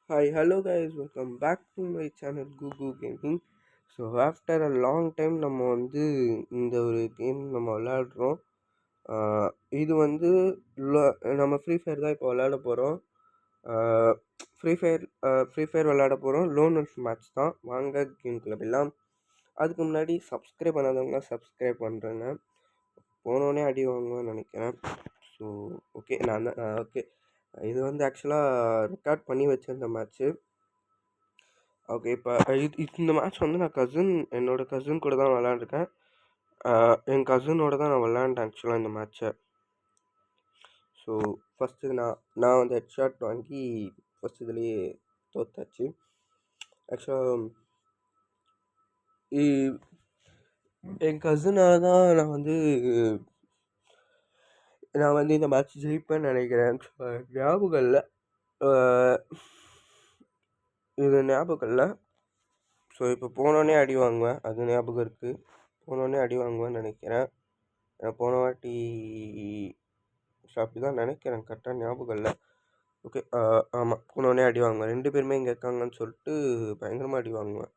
Hi, hello guys, welcome back to my channel Gugu Gaming. So after a long time நம்ம வந்து இந்த ஒரு game நம்ம விளையாடுறோம். இது வந்து நம்ம ஃப்ரீ ஃபயர் தான் இப்போ விளையாட போகிறோம். ஃப்ரீ ஃபயர் ஃப்ரீ ஃபயர் விளையாட போகிறோம். லோன் wolf மேட்ச் தான். வாங்க கேம்குள்ளே போயிடலாம். அதுக்கு முன்னாடி சப்ஸ்கிரைப் பண்ணாதவங்க சப்ஸ்கிரைப் பண்ணுறேங்க. போனோடனே அடி வாங்குவேன்னு நினைக்கிறேன். ஸோ ஓகே நான் தான் ஓகே இது வந்து ஆக்சுவலாக ரெக்கார்ட் பண்ணி வச்சிருந்த மேட்ச்சு. ஓகே இப்போ இந்த மேட்ச் வந்து நான் என்னோடய கசின் கூட தான் விளையாண்டுருக்கேன். என் கசினோட தான் நான் விளையாண்டேன் ஆக்சுவலாக இந்த மேட்ச்சை. ஸோ ஃபஸ்ட்டு நான் வந்து ஹெட்ஷாட் வாங்கி ஃபஸ்ட் இதுலேயே தோத்தாச்சு. ஆக்சுவலாக என் கசினால தான் நான் வந்து இந்த மேட்ச் ஜெயிப்பேன்னு நினைக்கிறேன். ஞாபகம் இல்லை, இது ஞாபகம் இல்லை. ஸோ இப்போ போனோடனே அடி வாங்குவேன், அது ஞாபகம் இருக்குது. போனோடனே அடி வாங்குவேன்னு நினைக்கிறேன். போன வாட்டி அப்படி தான் நினைக்கிறேன், கரெக்டாக ஞாபகம் இல்லை. ஓகே ஆமாம், போனோடனே அடி வாங்குவேன். 2 பேருமே இங்கே இருக்காங்கன்னு சொல்லிட்டு பயங்கரமாக அடி வாங்குவேன்.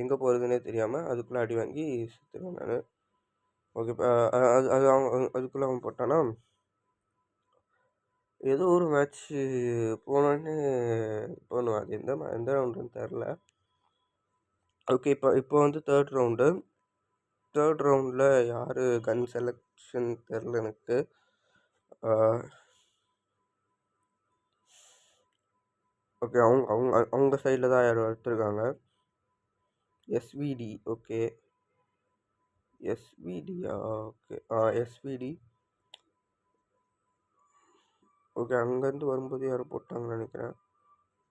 எங்கே போகிறதுனே தெரியாமல் அதுக்குள்ளே அடி வாங்கி சுற்றுவேன் நான். ஓகே அது அது அதுக்குள்ளே அவன் போட்டானா, ஏதோ ஒரு மேட்ச்சு போனோடனே போகணும். அது எந்த ரவுண்டுன்னு தெரில. ஓகே இப்போ வந்து தேர்ட் ரவுண்டில் யார் கன் செலெக்ஷன் தெரில எனக்கு. ஓகே அவங்க சைடில் தான் யாரும் எடுத்துருக்காங்க. எஸ்விடி ஓகே எஸ்விடியா ஓகே எஸ்விடி ஓகே. அங்கேருந்து வரும்போது யாரும் போட்டாங்கன்னு நினைக்கிறேன்.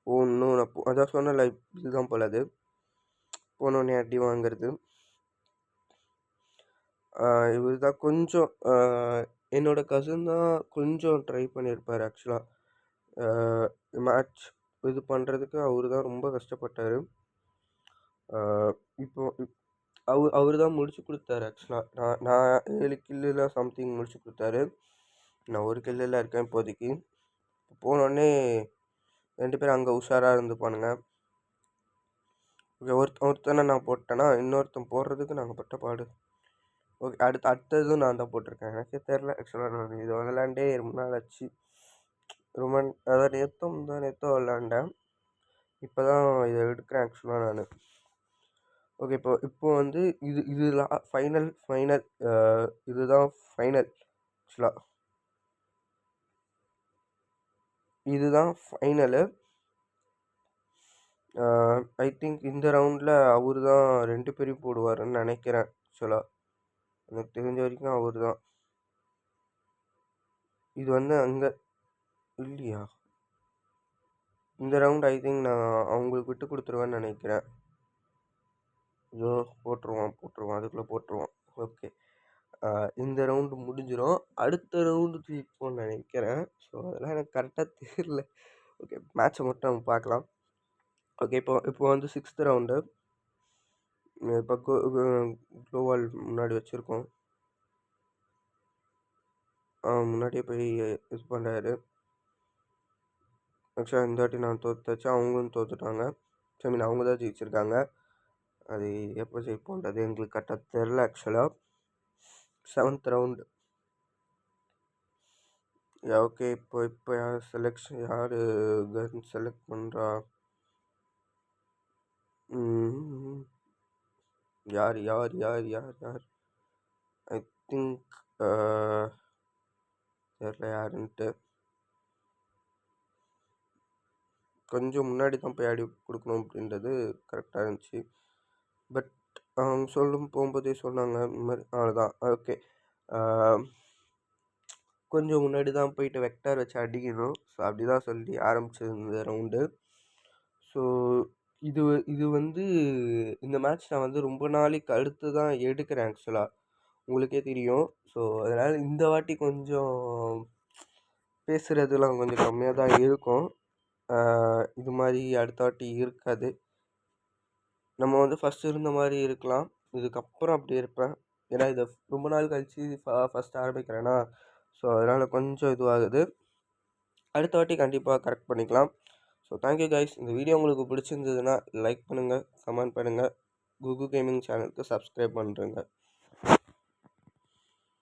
இன்னும் நான் அதான் சொன்னல, இதுதான் போல அது போனோடனே அடி வாங்கிறது. இவர் தான் கொஞ்சம் என்னோட கசின் தான் கொஞ்சம் ட்ரை பண்ணியிருப்பார் ஆக்சுவலாக. மேட்ச் இது பண்ணுறதுக்கு அவர் தான் ரொம்ப கஷ்டப்பட்டார். இப்போ அவர் தான் முடிச்சு கொடுத்தாரு ஆக்சுவலாக. நான் 7 கில்லில் சம்திங் முடிச்சு கொடுத்தாரு. நான் 1 கில்லில் இருக்கேன் இப்போதைக்கு. போனோடனே 2 பேரும் அங்கே உஷாராக இருந்துப்பானுங்க. ஓகே ஒருத்தனை நான் போட்டேன்னா இன்னொருத்தன் போடுறதுக்கு நாங்கள் பட்ட பாடு. ஓகே அடுத்ததும் நான் தான் போட்டிருக்கேன். எனக்கே தெரில ஆக்சுவலாக. நான் இது விளாண்டே ரொம்ப நாள் ஆச்சு. ரொம்ப அதாவது நேற்றோ விளாண்டேன். இப்போ தான் இதை எடுக்கிறேன் ஆக்சுவலாக நான். ஓகே இப்போ வந்து இதெல்லாம் ஃபைனல் இதுதான் ஃபைனல் ஆக்சுவலாக. இதுதான் ஃபைனலு. ஐ திங்க் இந்த ரவுண்டில் அவர் தான் 2 பேரையும் போடுவாருன்னு நினைக்கிறேன் ஆக்சுவலாக. எனக்கு தெரிஞ்ச வரைக்கும் அவர் தான். இது வந்து அங்கே இல்லையா, இந்த ரவுண்ட் ஐ திங்க் நான் அவங்களுக்கு விட்டு கொடுத்துருவேன்னு நினைக்கிறேன். இதோ போட்டுருவான் அதுக்குள்ளே போட்டுருவான். ஓகே இந்த ரவுண்டு முடிஞ்சிடும். அடுத்த ரவுண்டு ஜெயிப்போம்னு நினைக்கிறேன். ஸோ அதெல்லாம் எனக்கு கரெக்டாக தெரியல. ஓகே மேட்ச்சை மட்டும் நம்ம பார்க்கலாம். ஓகே இப்போ வந்து 6th ரவுண்டு. இப்போ க்ளோவால் முன்னாடி வச்சுருக்கோம். முன்னாடியே போய் இது பண்ணுறாரு. ஆக்சுவலாக இந்த வாட்டி நான் தோத்தாச்சு, அவங்களும் தோத்துட்டாங்க. அவங்க தான் ஜெயிச்சிருக்காங்க. அது எப்போ ஜெயிப்போன்றது எங்களுக்கு கரெக்டாக தெரில ஆக்சுவலாக. 7th round. ஓகே இப்போ யார் செலெக்ஷன், யார் கன் செலக்ட் பண்ணுறா? யார் ஐ திங்க் தெரில யாருன்ட்டு. கொஞ்சம் முன்னாடி தான் போய் அடி கொடுக்கணும் அப்படின்றது கரெக்டாக இருந்துச்சு. பட் அவங்க போகும்போதே சொன்னாங்க இந்த மாதிரி, அவ்வளோதான். ஓகே கொஞ்சம் முன்னாடி தான் போயிட்டு வெக்டார் வச்சு அடிக்கணும். ஸோ அப்படி தான் சொல்லி ஆரம்பிச்சது இந்த ரவுண்டு. ஸோ இது வந்து இந்த மேட்ச் நான் வந்து ரொம்ப நாளைக்கு அடுத்து தான் எடுக்கிறேன் ஆக்சுவலாக, உங்களுக்கே தெரியும். ஸோ அதனால் இந்த வாட்டி கொஞ்சம் பேசுகிறதுலாம் கொஞ்சம் கம்மியாக தான் இருக்கும். இது மாதிரி அடுத்த வாட்டி இருக்காது. நம்ம வந்து ஃபஸ்ட்டு இருந்த மாதிரி இருக்கலாம், இதுக்கப்புறம் அப்படி இருப்பேன். ஏன்னா இதை ரொம்ப நாள் கழித்து ஃபஸ்ட் ஆரம்பிக்கிறேன்னா, ஸோ அதனால் கொஞ்சம் இதுவாகுது. அடுத்த வாட்டி கண்டிப்பாக கரெக்ட் பண்ணிக்கலாம். So thank you guys. இந்த வீடியோ உங்களுக்கு பிடிச்சிருந்ததுன்னா லைக் பண்ணுங்கள், கமெண்ட் பண்ணுங்கள், குகு கேமிங் சேனலுக்கு சப்ஸ்கிரைப் பண்ணுறேங்க.